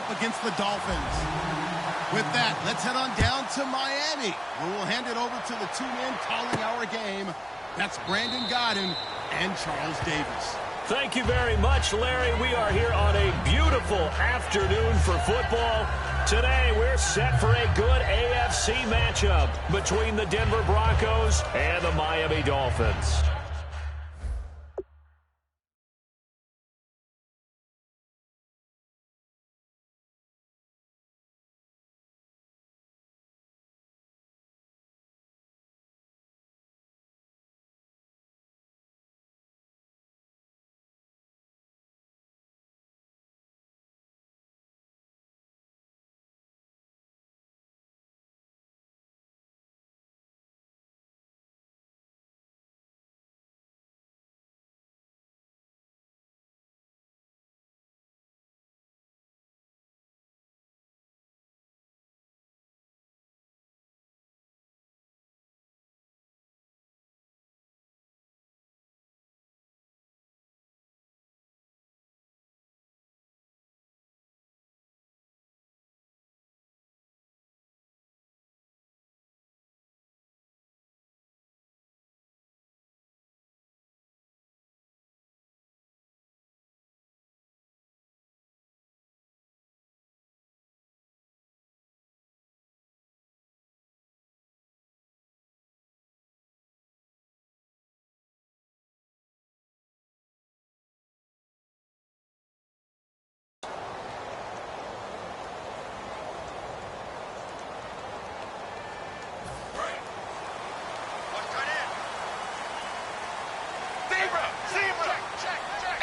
up against the Dolphins. With that, let's head on down to Miami, where we'll hand it over to the two men calling our game. That's Brandon Godden and Charles Davis. Thank you very much, Larry. We are here on a beautiful afternoon for football. Today, we're set for a good AFC matchup between the Denver Broncos and the Miami Dolphins.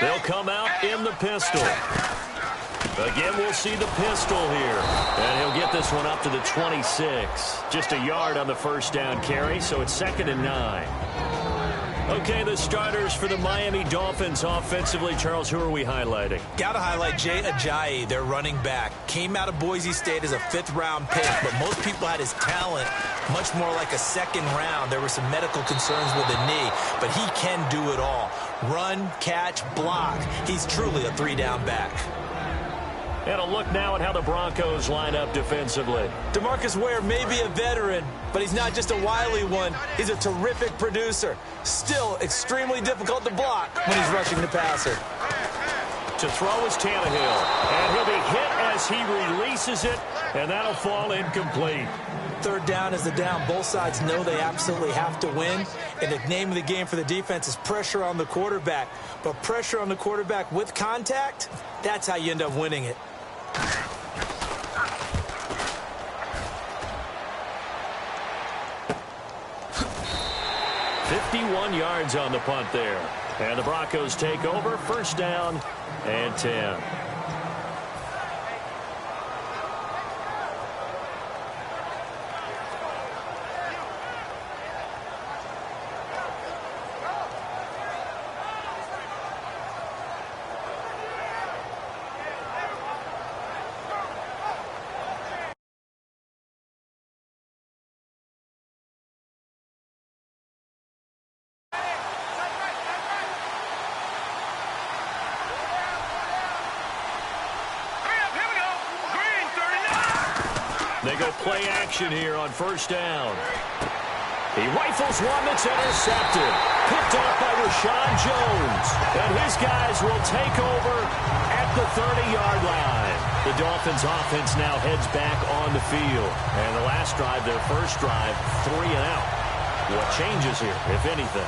They'll come out in the pistol. Again, we'll see the pistol here. And he'll get this one up to the 26. Just a yard on the first down carry, so it's 2nd and 9. Okay, the starters for the Miami Dolphins offensively. Charles, who are we highlighting? Got to highlight Jay Ajayi, their running back. Came out of Boise State as a 5th-round pick, but most people had his talent much more like a 2nd round. There were some medical concerns with the knee, but he can do it all. Run, catch, block. He's truly a 3-down back. And a look now at how the Broncos line up defensively. DeMarcus Ware may be a veteran, but he's not just a wily one. He's a terrific producer. Still extremely difficult to block when he's rushing the passer. To throw is Tannehill, and he'll be hit as he releases it, and that'll fall incomplete. 3rd down is the down. Both sides know they absolutely have to win, and the name of the game for the defense is pressure on the quarterback. But pressure on the quarterback with contact, that's how you end up winning it. 51 yards on the punt there. And the Broncos take over, 1st down and 10. They go play action here on 1st down. He rifles one that's intercepted. Picked off by Rashawn Jones. And his guys will take over at the 30-yard line. The Dolphins offense now heads back on the field. And the last drive, their first drive, 3 and out. What changes here, if anything?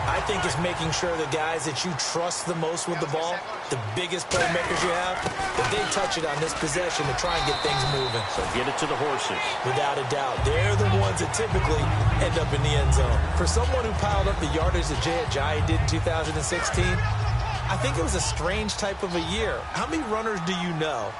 I think it's making sure the guys that you trust the most with the ball, the biggest playmakers you have, that they touch it on this possession to try and get things moving. So get it to the horses. Without a doubt. They're the ones that typically end up in the end zone. For someone who piled up the yardage that Jay Ajayi did in 2016, I think it was a strange type of a year. How many runners do you know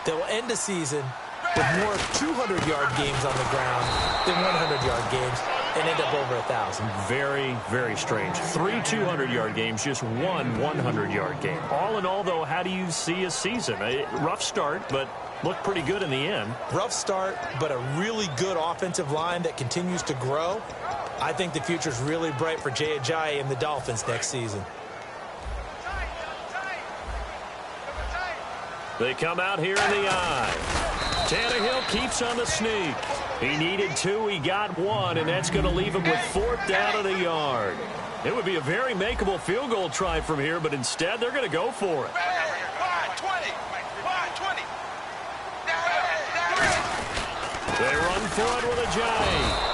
that will end the season with more 200-yard games on the ground than 100-yard games and end up over 1,000? Very, very strange. 3 200-yard games, just 1 100-yard game. All in all, though, how do you see a season? A rough start, but looked pretty good in the end. Rough start, but a really good offensive line that continues to grow. I think the future's really bright for Jay Ajayi and the Dolphins next season. They come out here in the eye. Tannehill keeps on the sneak. He needed 2, he got 1, and that's going to leave him with 4th down at a yard. It would be a very makeable field goal try from here, but instead they're going to go for it. They run for it with Ajayi.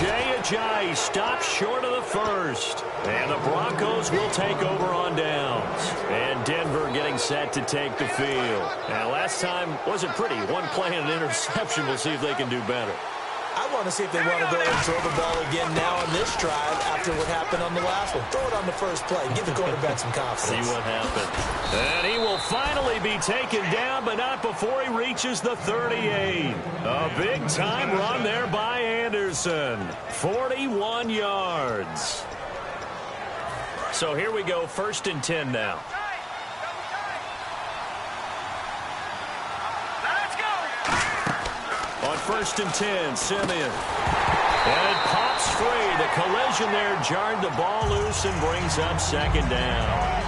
Jay Ajayi stops short of the first. And the Broncos will take over on downs. And Denver getting set to take the field. Now, last time wasn't pretty. One play and an interception. We'll see if they can do better. I want to see if they want to go and throw the ball again now on this drive after what happened on the last one. Throw it on the first play. Give the quarterback some confidence. See what happens. And he will finally be taken down, but not before he reaches the 38. A big-time run there by Anderson. 41 yards. So here we go, 1st and 10 now. On 1st and 10, Simeon. And it pops free. The collision there jarred the ball loose and brings up 2nd down.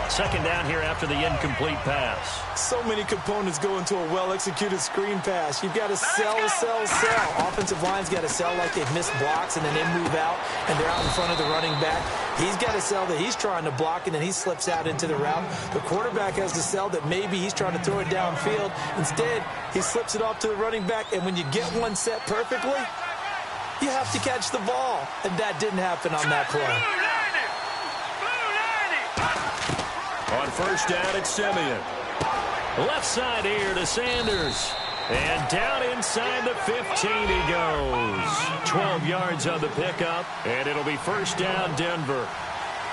2nd down here after the incomplete pass. So many components go into a well-executed screen pass. You've got to sell. Offensive line's got to sell like they've missed blocks, and then they move out, and they're out in front of the running back. He's got to sell that he's trying to block, and then he slips out into the route. The quarterback has to sell that maybe he's trying to throw it downfield. Instead, he slips it off to the running back, and when you get one set perfectly, you have to catch the ball. And that didn't happen on that play. On 1st down, it's Simeon. Left side here to Sanders. And down inside the 15 he goes. 12 yards on the pickup, and it'll be 1st down, Denver.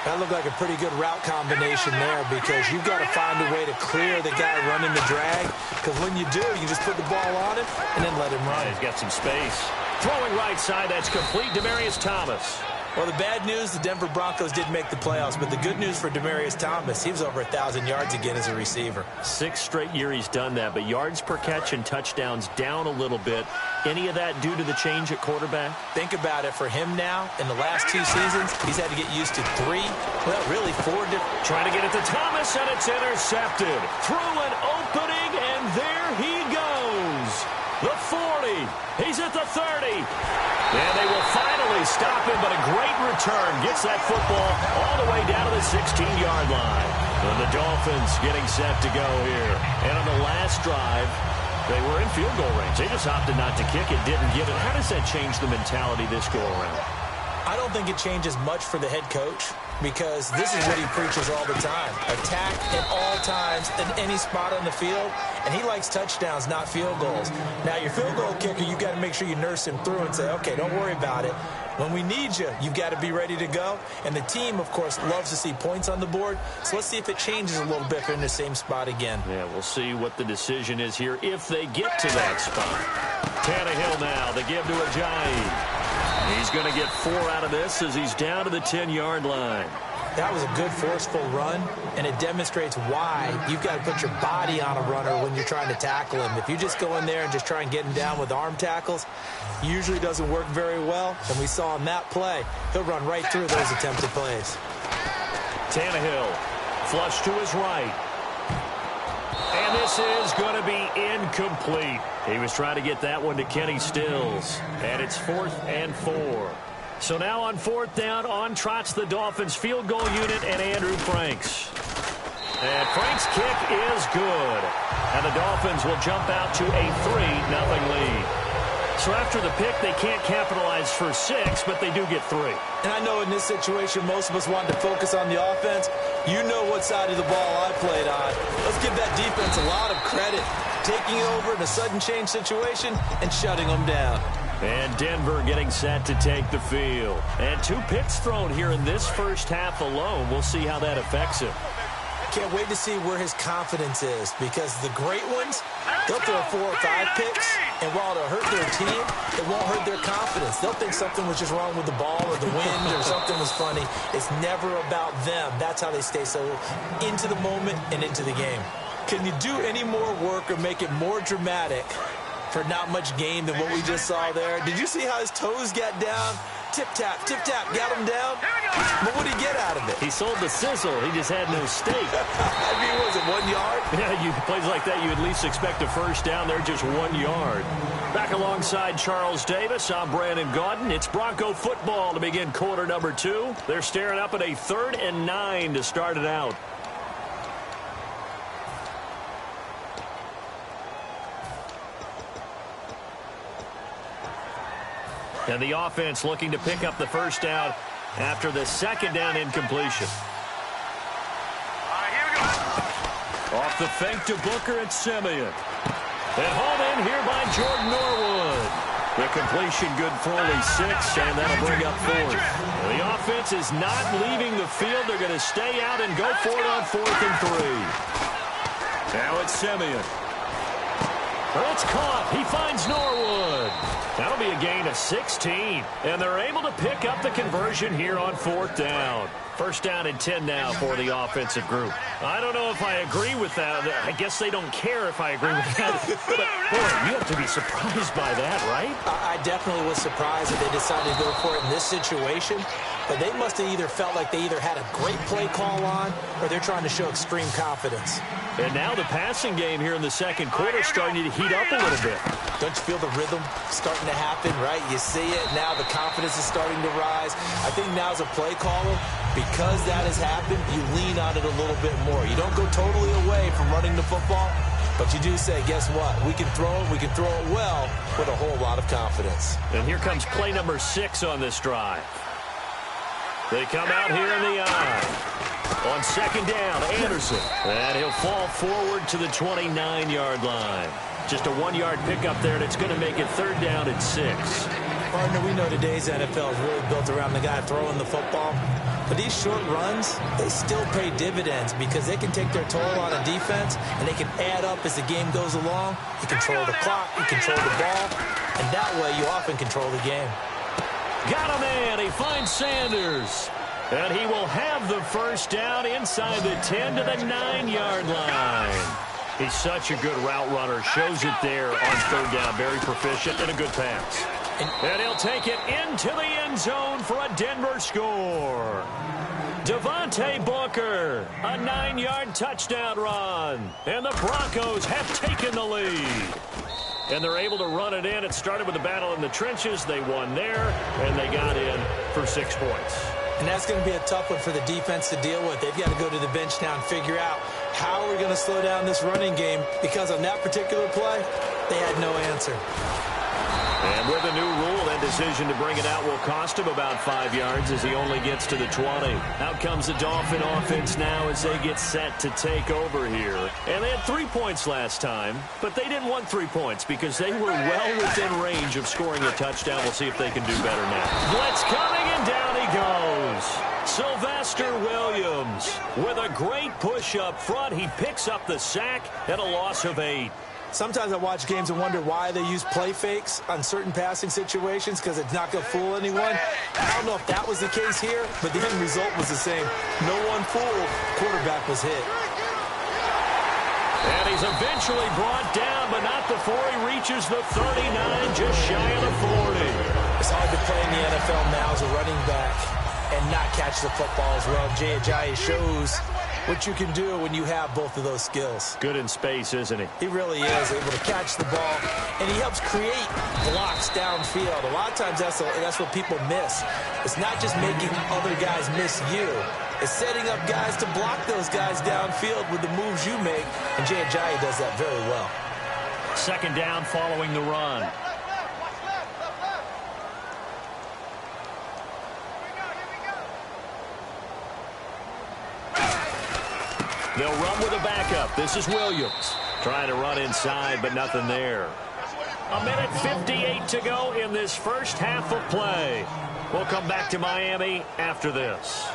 That looked like a pretty good route combination there because you've got to find a way to clear the guy running the drag. Because when you do, you just put the ball on him and then let him run. He's got some space. Throwing right side, that's complete. Demaryius Thomas. Well, the bad news, the Denver Broncos did make the playoffs, but the good news for Demaryius Thomas, he was over 1,000 yards again as a receiver. 6th straight year he's done that, but yards per catch and touchdowns down a little bit. Any of that due to the change at quarterback? Think about it. For him now, in the last 2 seasons, he's had to get used to 3, well, really 4 different. Trying to get it to Thomas, and it's intercepted. Through an opening, and there he goes. The 40. He's at the 30. And they will finally stop him, but a great return gets that football all the way down to the 16-yard line. And the Dolphins getting set to go here. And on the last drive, they were in field goal range. They just opted not to kick it, didn't give it. How does that change the mentality this go around? I don't think it changes much for the head coach because this is what he preaches all the time. Attack at all times in any spot on the field, and he likes touchdowns, not field goals. Now, your field goal kicker, you've got to make sure you nurse him through and say, okay, don't worry about it. When we need you, you've got to be ready to go. And the team, of course, loves to see points on the board. So let's see if it changes a little bit if they're in the same spot again. Yeah, we'll see what the decision is here if they get to that spot. Tannehill now, they give to Ajayi. He's going to get 4 out of this as he's down to the 10-yard line. That was a good, forceful run, and it demonstrates why you've got to put your body on a runner when you're trying to tackle him. If you just go in there and just try and get him down with arm tackles, usually doesn't work very well. And we saw on that play, he'll run right through those attempted plays. Tannehill, flush to his right. And this is going to be incomplete. He was trying to get that one to Kenny Stills. And it's 4th and 4. So now on 4th down, on trots the Dolphins field goal unit and Andrew Franks. And Franks' kick is good. And the Dolphins will jump out to a 3-0 lead. So after the pick, they can't capitalize for 6, but they do get 3. And I know in this situation, most of us wanted to focus on the offense. You know what side of the ball I played on. Let's give that defense a lot of credit. Taking over in a sudden change situation and shutting them down. And Denver getting set to take the field. And 2 picks thrown here in this first half alone. We'll see how that affects him. Can't wait to see where his confidence is because the great ones, they'll throw 4 or 5 picks, and while it'll hurt their team, it won't hurt their confidence. They'll think something was just wrong with the ball or the wind or something was funny. It's never about them. That's how they stay so into the moment and into the game. Can you do any more work or make it more dramatic for not much gain than what we just saw there? Did you see how his toes got down? tip-tap, got him down. But what did he get out of it? He sold the sizzle. He just had no steak. I mean, was it 1 yard? Yeah, plays like that, you at least expect a first down. They're just 1 yard. Back alongside Charles Davis, I'm Brandon Gaudin. It's Bronco football to begin quarter number 2. They're staring up at a 3rd and 9 to start it out. And the offense looking to pick up the first down after the second down incompletion. Here we go. Off the fake to Booker and Simeon. And hauled in here by Jordan Norwood. The completion good for only 6, and that'll bring up 4th. The offense is not leaving the field. They're going to stay out and go for it on 4th and 3. Now it's Simeon. It's caught. He finds Norwood. That'll be a gain of 16. And they're able to pick up the conversion here on 4th down. First down and 10 now for the offensive group. I don't know if I agree with that. I guess they don't care if I agree with that. But, boy, you have to be surprised by that, right? I definitely was surprised that they decided to go for it in this situation. But they must have either felt like they either had a great play call on or they're trying to show extreme confidence. And now the passing game here in the second quarter is starting to heat up a little bit. Don't you feel the rhythm starting to happen, right? You see it. Now the confidence is starting to rise. I think now as a play caller, because that has happened, you lean on it a little bit more. You don't go totally away from running the football, but you do say, guess what? We can throw it. We can throw it well with a whole lot of confidence. And here comes play number 6 on this drive. They come out here in the eye. On second down, Anderson. And he'll fall forward to the 29-yard line. Just a 1-yard pickup there, and it's going to make it 3rd down and 6. Partner, we know today's NFL is really built around the guy throwing the football. But these short runs, they still pay dividends because they can take their toll on a defense, and they can add up as the game goes along. You control the clock, you control the ball, and that way you often control the game. Got a man. He finds Sanders. And he will have the first down inside the 10 to the 9-yard line. He's such a good route runner. Shows it there on 3rd down. Very proficient and a good pass. And he'll take it into the end zone for a Denver score. Devontae Booker, a 9-yard touchdown run. And the Broncos have taken the lead. And they're able to run it in. It started with a battle in the trenches. They won there, and they got in for 6 points. And that's going to be a tough one for the defense to deal with. They've got to go to the bench now and figure out how we're going to slow down this running game, because on that particular play, they had no answer. And with a new rule, that decision to bring it out will cost him about 5 yards as he only gets to the 20. Out comes the Dolphin offense now as they get set to take over here. And they had 3 points last time, but they didn't want 3 points because they were well within range of scoring a touchdown. We'll see if they can do better now. Blitz coming, and down he goes. Sylvester Williams with a great push up front. He picks up the sack at a loss of 8. Sometimes I watch games and wonder why they use play fakes on certain passing situations, because it's not going to fool anyone. I don't know if that was the case here, but the end result was the same. No one fooled. Quarterback was hit. And he's eventually brought down, but not before he reaches the 39, just shy of the 40. It's hard to play in the NFL now as a running back and not catch the football as well. Jay Ajayi shows what you can do when you have both of those skills. Good in space, isn't he? He really is able to catch the ball, and he helps create blocks downfield. A lot of times that's what people miss. It's not just making other guys miss you. It's setting up guys to block those guys downfield with the moves you make, and Jay Ajayi does that very well. Second down following the run. They'll run with a backup. This is Williams. Trying to run inside, but nothing there. 1:58 to go in this first half of play. We'll come back to Miami after this.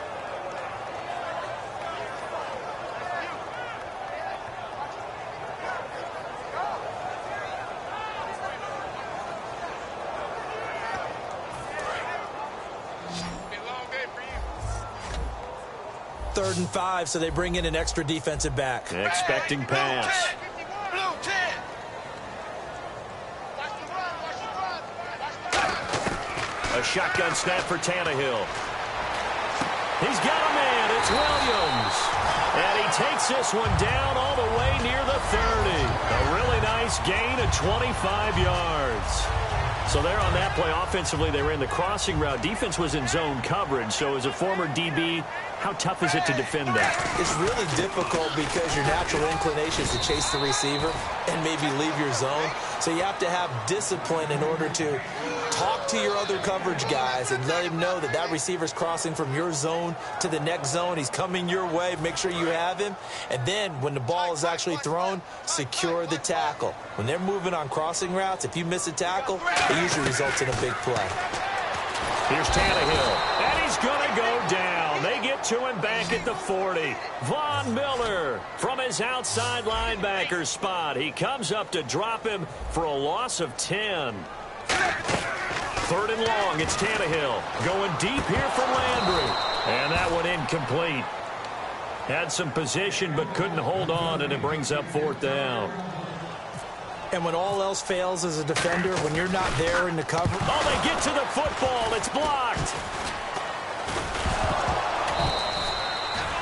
Third and 5, so they bring in an extra defensive back. Expecting pass. A shotgun snap for Tannehill. He's got a man. It's Williams. And he takes this one down all the way near the 30. A really nice gain of 25 yards. So there on that play, offensively, they ran the crossing route. Defense was in zone coverage. So as a former DB, how tough is it to defend that? It's really difficult because your natural inclination is to chase the receiver and maybe leave your zone. So you have to have discipline in order to talk to your other coverage guys and let him know that that receiver's crossing from your zone to the next zone. He's coming your way. Make sure you have him. And then when the ball is actually thrown, secure the tackle. When they're moving on crossing routes, if you miss a tackle, it usually results in a big play. Here's Tannehill, and he's going to go down. They get to him back at the 40. Von Miller from his outside linebacker spot. He comes up to drop him for a loss of 10. 3rd and long, it's Tannehill going deep here for Landry. And that one incomplete. Had some position but couldn't hold on, and it brings up 4th down. And when all else fails as a defender, when you're not there in the cover. Oh, they get to the football. It's blocked.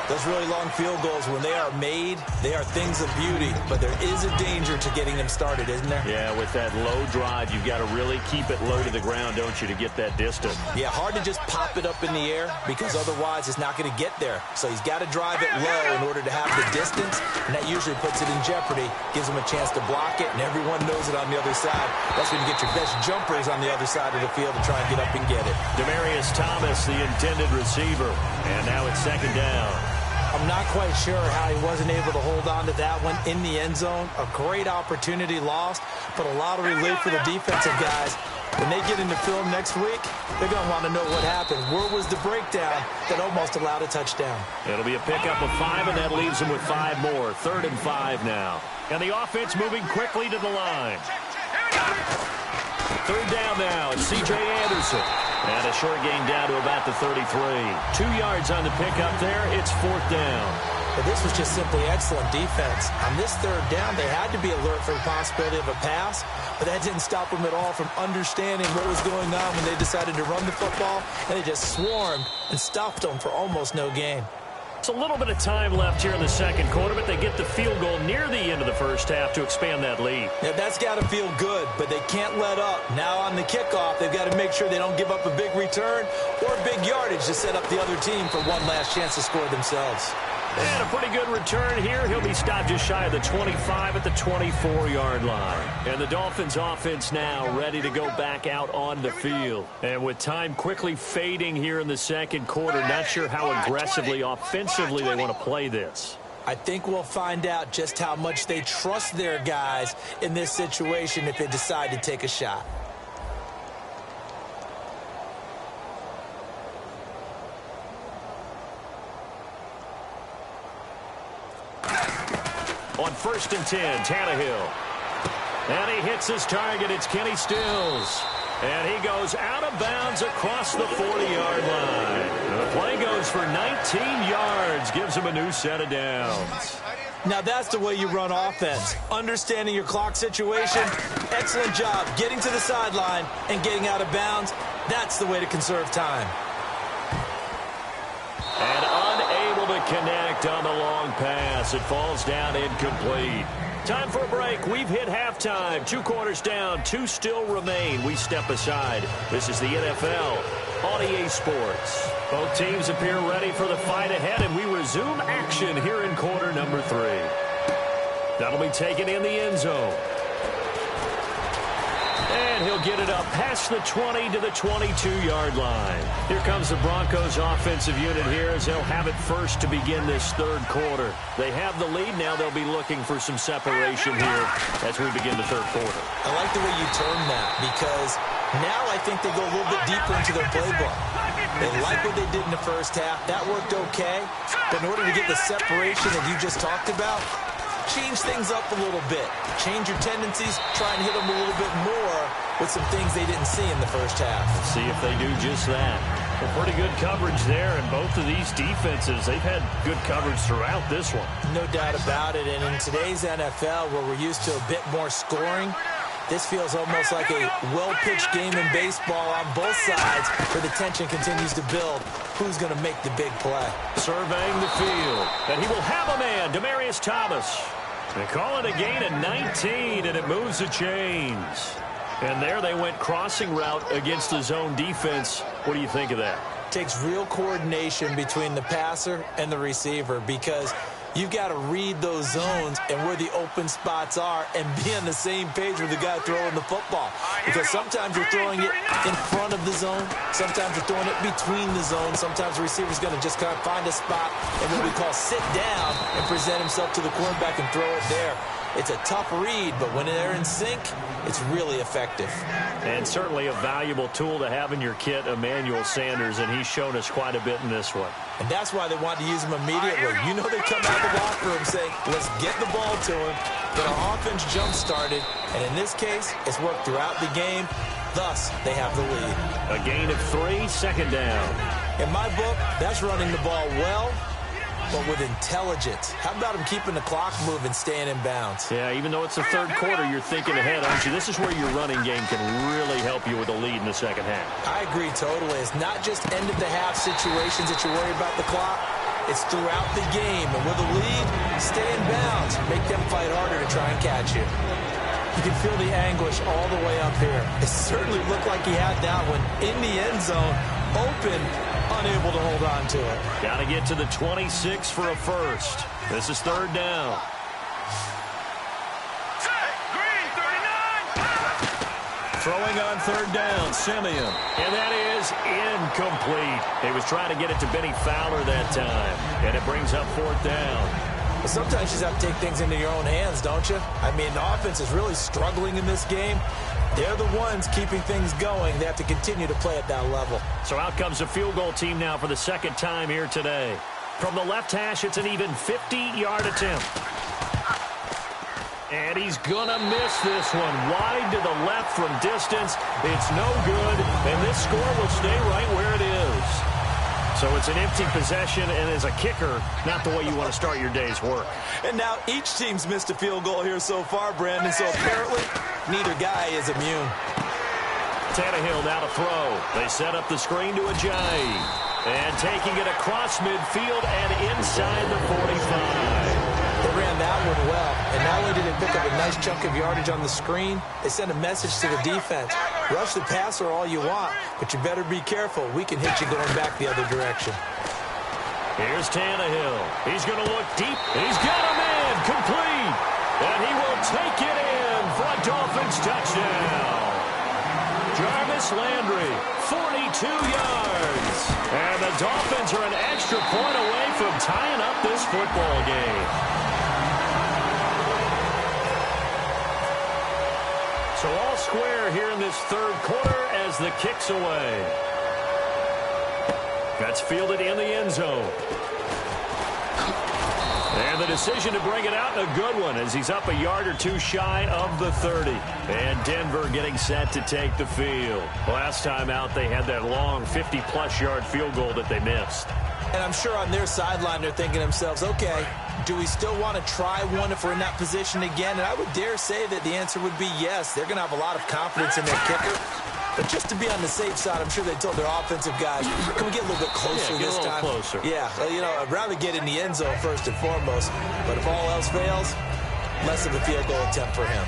Those really long field goals, when they are made, they are things of beauty. But there is a danger to getting them started, isn't there? Yeah, with that low drive, you've got to really keep it low to the ground, don't you, to get that distance. Yeah, hard to just pop it up in the air because otherwise it's not going to get there. So he's got to drive it low in order to have the distance, and that usually puts it in jeopardy, gives him a chance to block it, and everyone knows it on the other side. That's when you get your best jumpers on the other side of the field to try and get up and get it. Demaryius Thomas, the intended receiver, and now it's 2nd down. I'm not quite sure how he wasn't able to hold on to that one in the end zone. A great opportunity lost, but a lot of relief for the defensive guys. When they get into film next week, they're going to want to know what happened. Where was the breakdown that almost allowed a touchdown? It'll be a pickup of 5, and that leaves them with 5 more. 3rd and 5 now. And the offense moving quickly to the line. 3rd down now. It's C.J. Anderson. And a short gain down to about the 33. 2 yards on the pickup there. It's 4th down. But this was just simply excellent defense. On this 3rd down, they had to be alert for the possibility of a pass, but that didn't stop them at all from understanding what was going on when they decided to run the football, and they just swarmed and stopped them for almost no gain. It's a little bit of time left here in the 2nd quarter, but they get the field goal near the end of the 1st half to expand that lead. Yeah, that's got to feel good, but they can't let up. Now on the kickoff, they've got to make sure they don't give up a big return or big yardage to set up the other team for one last chance to score themselves. And a pretty good return here. He'll be stopped just shy of the 25 at the 24-yard line. And the Dolphins offense now ready to go back out on the field. And with time quickly fading here in the 2nd quarter, not sure how aggressively, offensively they want to play this. I think we'll find out just how much they trust their guys in this situation if they decide to take a shot. On 1st and 10, Tannehill. And he hits his target. It's Kenny Stills. And he goes out of bounds across the 40-yard line. The play goes for 19 yards. Gives him a new set of downs. Now that's the way you run offense. Understanding your clock situation. Excellent job getting to the sideline and getting out of bounds. That's the way to conserve time. And unable to connect on the long pass. It falls down incomplete. Time for a break. We've hit halftime. 2 quarters down. 2 still remain. We step aside. This is the NFL on EA Sports. Both teams appear ready for the fight ahead, and we resume action here in quarter number 3. That'll be taken in the end zone. And he'll get it up past the 20 to the 22-yard line. Here comes the Broncos offensive unit here as they'll have it first to begin this 3rd quarter. They have the lead. Now they'll be looking for some separation here as we begin the 3rd quarter. I like the way you term that because now I think they go a little bit deeper into their playbook. They like what they did in the 1st half. That worked okay. But in order to get the separation that you just talked about, change things up a little bit. Change your tendencies. Try and hit them a little bit more with some things they didn't see in the 1st half. See if they do just that. Well, pretty good coverage there, and both of these defenses, they've had good coverage throughout this one. No doubt about it. And in today's NFL, where we're used to a bit more scoring, This feels almost like a well-pitched game in baseball on both sides where the tension continues to build. Who's going to make the big play? Surveying the field, and he will have a man, Demaryius Thomas. They call it a gain of 19, and it moves the chains. And there they went crossing route against the zone defense. What do you think of that? Takes real coordination between the passer and the receiver because you've got to read those zones and where the open spots are and be on the same page with the guy throwing the football. Because sometimes you're throwing it in front of the zone. Sometimes you're throwing it between the zones. Sometimes the receiver's going to just kind of find a spot and what we call sit down and present himself to the quarterback and throw it there. It's a tough read, but when they're in sync, it's really effective. And certainly a valuable tool to have in your kit, Emmanuel Sanders, and he's shown us quite a bit in this one. And that's why they want to use him immediately. You know they come out of the locker room saying, let's get the ball to him, get our offense jump-started, and in this case, it's worked throughout the game. Thus, they have the lead. A gain of 3, second down. In my book, that's running the ball well, but with intelligence. How about him keeping the clock moving, staying in bounds? Yeah, even though it's the third quarter, you're thinking ahead, aren't you? This is where your running game can really help you with a lead in the second half. I agree totally. It's not just end-of-the-half situations that you worry about the clock. It's throughout the game. And with a lead, stay in bounds. Make them fight harder to try and catch you. You can feel the anguish all the way up here. It certainly looked like he had that one in the end zone, open, unable to hold on to it. Got to get to the 26 for a first. This is third down. Throwing on third down, Simeon. And that is incomplete. He was trying to get it to Benny Fowler that time. And it brings up fourth down. Well, sometimes you just have to take things into your own hands, don't you? I mean, the offense is really struggling in this game. They're the ones keeping things going. They have to continue to play at that level. So out comes a field goal team now for the second time here today. From the left hash, it's an even 50-yard attempt. And he's going to miss this one. Wide to the left from distance. It's no good, and this score will stay right where it is. So it's an empty possession, and as a kicker, not the way you want to start your day's work. And now each team's missed a field goal here so far, Brandon, so apparently neither guy is immune. Tannehill now to throw. They set up the screen to Ajayi. And taking it across midfield and inside the 45. They ran that one well, and not only did they pick up a nice chunk of yardage on the screen, they sent a message to the defense. Rush the passer all you want, but you better be careful. We can hit you going back the other direction. Here's Tannehill. He's going to look deep. He's got a man complete. And he will take it in for a Dolphins touchdown. Jarvis Landry, 42 yards. And the Dolphins are an extra point away from tying up this football game. So all square here in this third quarter as the kick's away. That's fielded in the end zone. And the decision to bring it out, a good one, as he's up a yard or two shy of the 30. And Denver getting set to take the field. Last time out, they had that long 50-plus yard field goal that they missed. And I'm sure on their sideline they're thinking to themselves, okay, do we still want to try one if we're in that position again? And I would dare say that the answer would be yes. They're going to have a lot of confidence in their kicker. But just to be on the safe side, I'm sure they told their offensive guys, can we get a little bit closer this time? Closer. Yeah, you know, I'd rather get in the end zone first and foremost. But if all else fails, less of a field goal attempt for him.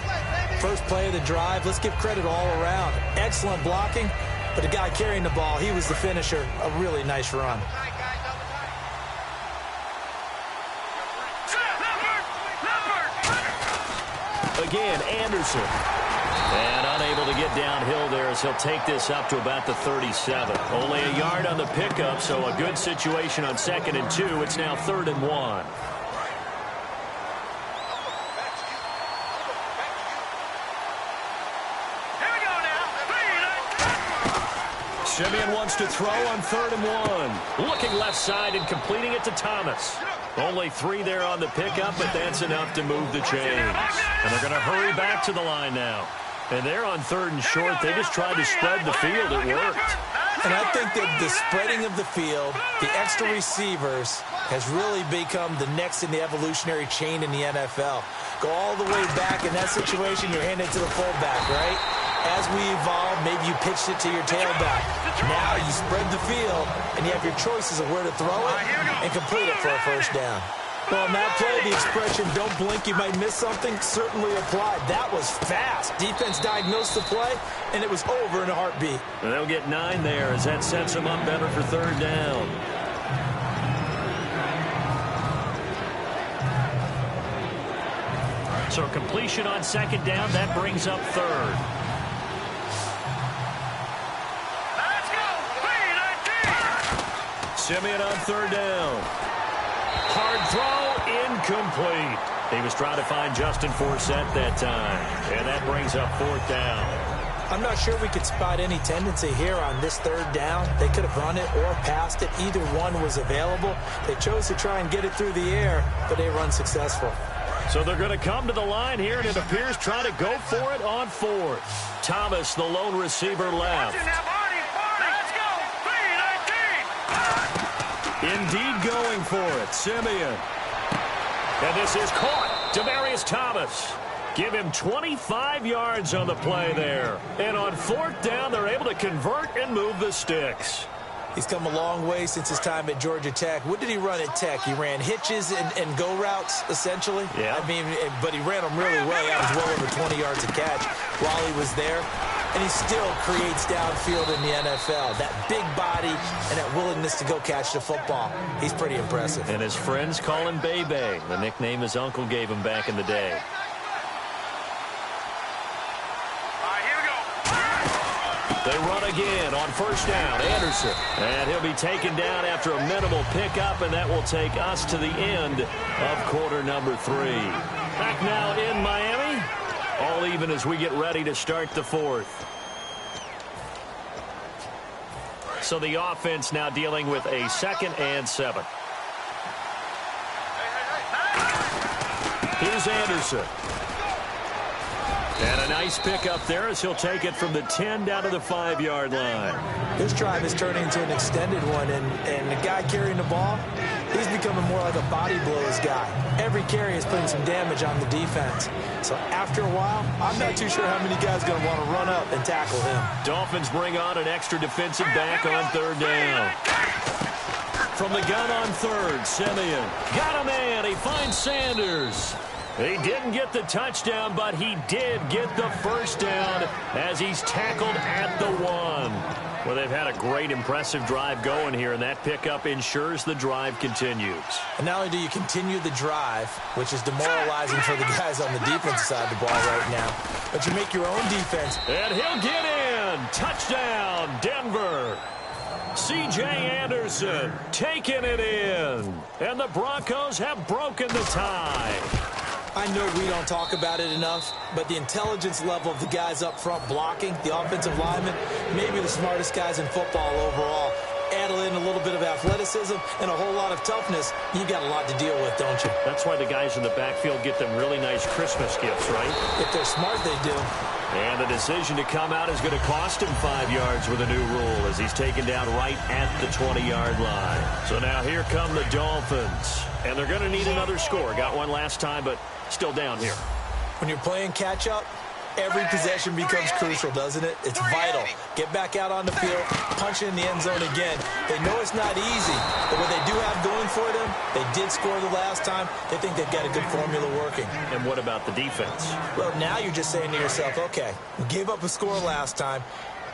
First play of the drive, let's give credit all around. Excellent blocking, but the guy carrying the ball, he was the finisher. A really nice run. Again, Anderson. And unable to get downhill there as he'll take this up to about the 37. Only a yard on the pickup, so a good situation on 2nd and 2. It's now 3rd and 1. Simeon wants to throw on 3rd and 1. Looking left side and completing it to Thomas. Only 3 there on the pickup, but that's enough to move the chains. And they're going to hurry back to the line now. And they're on 3rd and short. They just tried to spread the field. It worked. And I think that the spreading of the field, the extra receivers, has really become the next in the evolutionary chain in the NFL. Go all the way back in that situation, you're handed to the fullback, right? As we evolve, maybe you pitched it to your tailback. Now you spread the field, and you have your choices of where to throw it and complete it for a first down. Well, in that play, the expression, don't blink, you might miss something, certainly applied. That was fast. Defense diagnosed the play, and it was over in a heartbeat. And they'll get 9 there as that sets them up better for third down. So completion on second down, that brings up third. Let's go! Simeon on third down. Hard throw, incomplete. He was trying to find Justin Forsett that time. And that brings up fourth down. I'm not sure we could spot any tendency here on this third down. They could have run it or passed it. Either one was available. They chose to try and get it through the air, but they run successful. So they're going to come to the line here, and it appears try to go for it on fourth. Thomas, the lone receiver, left. Let's go! Indeed going for it. Simeon. And this is caught. Demaryius Thomas. Give him 25 yards on the play there. And on fourth down, they're able to convert and move the sticks. He's come a long way since his time at Georgia Tech. What did he run at Tech? He ran hitches and go routes, essentially. Yeah. I mean, but he ran them really well. He averaged well over 20 yards a catch while he was there. And he still creates downfield in the NFL. That big body and that willingness to go catch the football. He's pretty impressive. And his friends call him Bebe, the nickname his uncle gave him back in the day. They run again on first down. Anderson. And he'll be taken down after a minimal pickup, and that will take us to the end of quarter number 3. Back now in Miami. All even as we get ready to start the fourth. So the offense now dealing with a 2nd and 7. Here's Anderson. And a nice pickup there as he'll take it from the 10 down to the 5-yard line. This drive is turning into an extended one, and the guy carrying the ball, he's becoming more like a body blows guy. Every carry is putting some damage on the defense. So after a while, I'm not too sure how many guys are going to want to run up and tackle him. Dolphins bring on an extra defensive back on third down. From the gun on third, Simeon. Got a man. He finds Sanders. He didn't get the touchdown, but he did get the first down as he's tackled at the 1. Well, they've had a great, impressive drive going here, and that pickup ensures the drive continues. And not only do you continue the drive, which is demoralizing for the guys on the defensive side of the ball right now, but you make your own defense. And he'll get in. Touchdown, Denver. C.J. Anderson taking it in. And the Broncos have broken the tie. I know we don't talk about it enough, but the intelligence level of the guys up front blocking, the offensive linemen, maybe the smartest guys in football overall. Add in a little bit of athleticism and a whole lot of toughness, you've got a lot to deal with, don't you? That's why the guys in the backfield get them really nice Christmas gifts, right? If they're smart, they do. And the decision to come out is going to cost him 5 yards with a new rule as he's taken down right at the 20-yard line. So now here come the Dolphins. And they're going to need another score. Got one last time, but still down here. When you're playing catch-up, every possession becomes crucial, doesn't it? It's vital. Get back out on the field, punch it in the end zone again. They know it's not easy, but what they do have going for them, they did score the last time. They think they've got a good formula working. And what about the defense? Well, now you're just saying to yourself, okay, we gave up a score last time.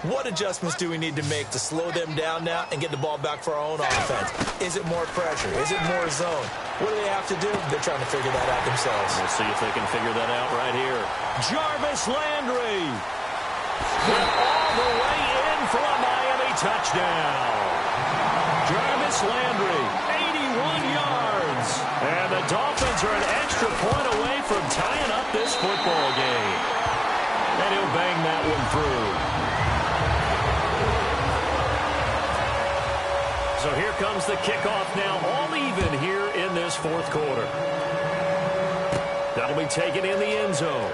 What adjustments do we need to make to slow them down now and get the ball back for our own offense? Is it more pressure? Is it more zone? What do they have to do? They're trying to figure that out themselves. We'll see if they can figure that out right here. Jarvis Landry. And all the way in for a Miami touchdown. Jarvis Landry, 81 yards. And the Dolphins are an extra point away from tying up this football game. And he'll bang that one through. So here comes the kickoff now, all even here in this fourth quarter. That'll be taken in the end zone.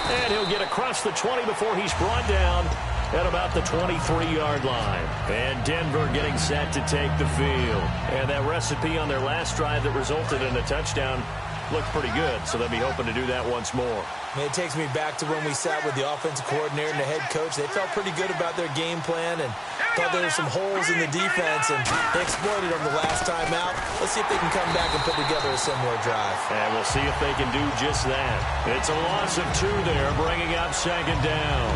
And he'll get across the 20 before he's brought down at about the 23-yard line. And Denver getting set to take the field. And that recipe on their last drive that resulted in a touchdown looked pretty good, so they'll be hoping to do that once more. It takes me back to when we sat with the offensive coordinator and the head coach. They felt pretty good about their game plan and thought there were some holes in the defense, and they exploited them the last time out. Let's see if they can come back and put together a similar drive. And we'll see if they can do just that. It's a loss of 2 there, bringing up second down.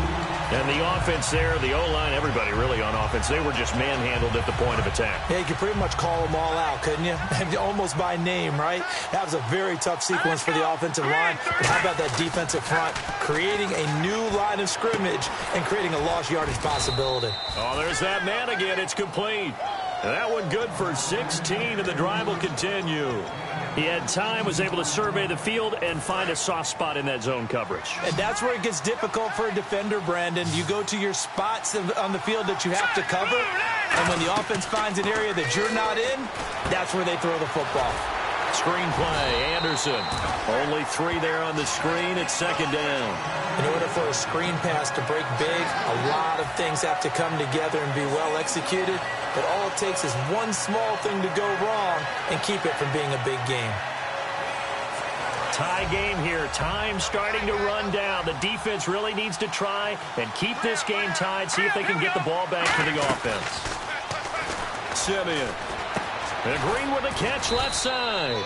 And the offense there, the O-line, everybody really on offense, they were just manhandled at the point of attack. Yeah, you could pretty much call them all out, couldn't you? Almost by name, right? That was a very tough sequence for the offensive line. But how about that defensive front creating a new line of scrimmage and creating a lost yardage possibility? Oh, there's that man again. It's complete. And that one good for 16, and the drive will continue. He had time, was able to survey the field and find a soft spot in that zone coverage. And that's where it gets difficult for a defender, Brandon. You go to your spots on the field that you have to cover, and when the offense finds an area that you're not in, that's where they throw the football. Screen play, Anderson. Only 3 there on the screen. It's second down. In order for a screen pass to break big, a lot of things have to come together and be well executed. But all it takes is one small thing to go wrong and keep it from being a big game. Tie game here. Time starting to run down. The defense really needs to try and keep this game tied, see if they can get the ball back to the offense. Simeon. And Green with a catch left side.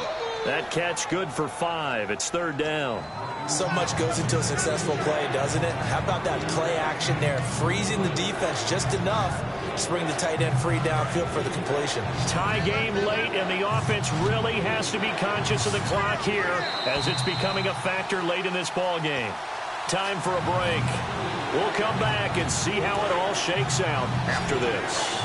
That catch good for 5. It's third down. So much goes into a successful play, doesn't it? How about that play action there? Freezing the defense just enough to bring the tight end free downfield for the completion. Tie game late, and the offense really has to be conscious of the clock here as it's becoming a factor late in this ball game. Time for a break. We'll come back and see how it all shakes out after this.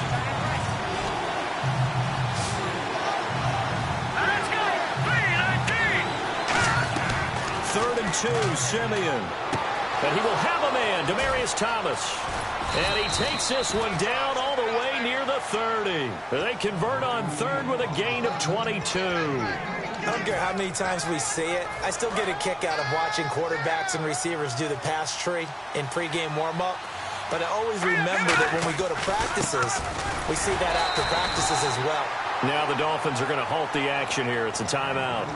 Third and 2, Simeon. And he will have a man, Demaryius Thomas. And he takes this one down all the way near the 30. They convert on third with a gain of 22. I don't care how many times we see it. I still get a kick out of watching quarterbacks and receivers do the pass tree in pregame warm-up. But I always remember that when we go to practices, we see that after practices as well. Now the Dolphins are going to halt the action here. It's a timeout.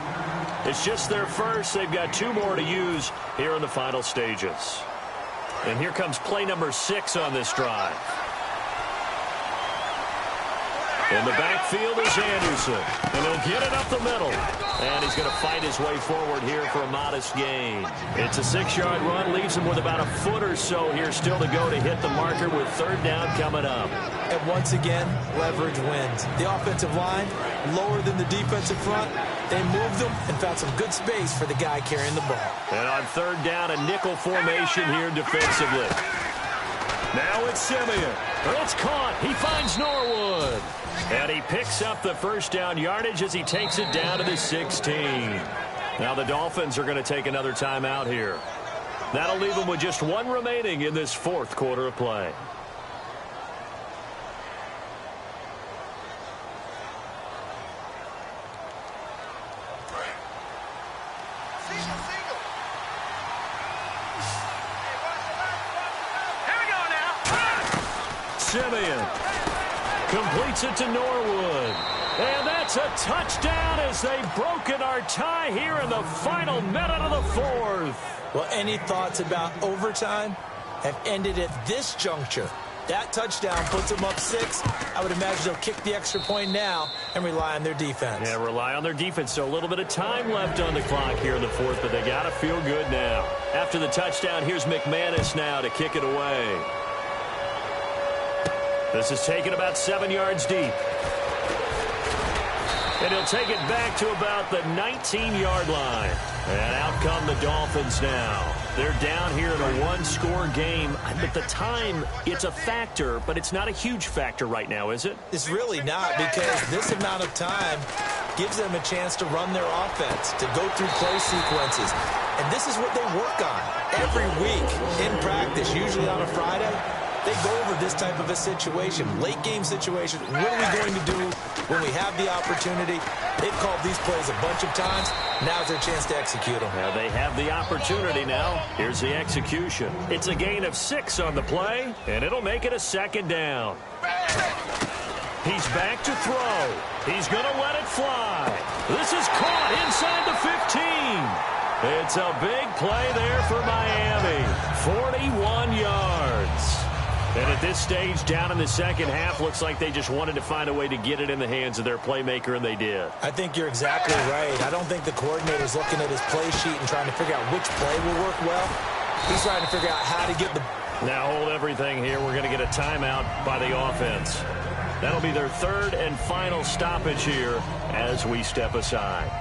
It's just their first. They've got 2 more to use here in the final stages. And here comes play number 6 on this drive. In the backfield is Anderson. And he'll get it up the middle. And he's going to fight his way forward here for a modest gain. It's a 6-yard run. Leaves him with about a foot or so here still to go to hit the marker with third down coming up. And once again, leverage wins. The offensive line, lower than the defensive front. They moved them and found some good space for the guy carrying the ball. And on third down, a nickel formation here defensively. Now it's Simeon. It's caught. He finds Norwood. And he picks up the first down yardage as he takes it down to the 16. Now the Dolphins are going to take another timeout here. That'll leave them with just 1 remaining in this 4th quarter of play. Simeon completes it to Norwood. And that's a touchdown as they've broken our tie here in the final minute of the 4th. Well, any thoughts about overtime have ended at this juncture. That touchdown puts them up 6. I would imagine they'll kick the extra point now and rely on their defense. Yeah, rely on their defense. So a little bit of time left on the clock here in the 4th, but they got to feel good now. After the touchdown, here's McManus now to kick it away. This is taken about 7 yards deep. And he'll take it back to about the 19-yard line. And out come the Dolphins now. They're down here in a 1-score game. At the time, it's a factor, but it's not a huge factor right now, is it? It's really not, because this amount of time gives them a chance to run their offense, to go through play sequences. And this is what they work on every week in practice, usually on a Friday. They go over this type of a situation, late game situation. What are we going to do when we have the opportunity? They've called these plays a bunch of times. Now's their chance to execute them. Now they have the opportunity now. Here's the execution. It's a gain of 6 on the play, and it'll make it a 2nd down. He's back to throw. He's going to let it fly. This is caught inside the 15. It's a big play there for Miami. 41 yards. And at this stage, down in the second half, looks like they just wanted to find a way to get it in the hands of their playmaker, and they did. I think you're exactly right. I don't think the coordinator's looking at his play sheet and trying to figure out which play will work well. He's trying to figure out how to get the... Now hold everything here. We're going to get a timeout by the offense. That'll be their 3rd and final stoppage here as we step aside.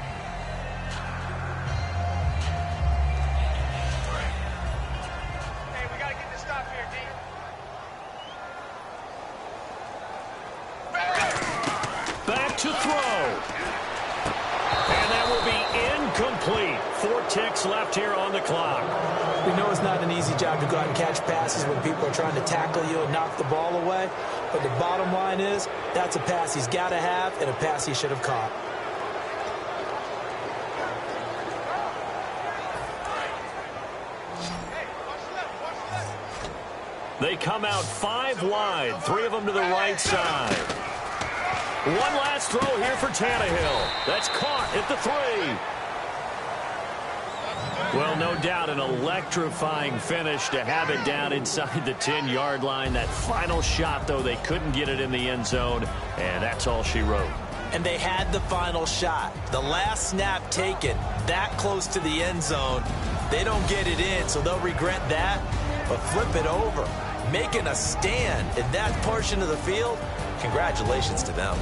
To throw. And that will be incomplete. 4 ticks left here on the clock. We know it's not an easy job to go out and catch passes when people are trying to tackle you and knock the ball away. But the bottom line is, that's a pass he's got to have and a pass he should have caught. They come out 5 wide, 3 of them to the right side. One last throw here for Tannehill. That's caught at the 3. Well, no doubt an electrifying finish to have it down inside the 10-yard line. That final shot, though, they couldn't get it in the end zone, and that's all she wrote. And they had the final shot. The last snap taken that close to the end zone. They don't get it in, so they'll regret that. But flip it over, making a stand in that portion of the field. Congratulations to them.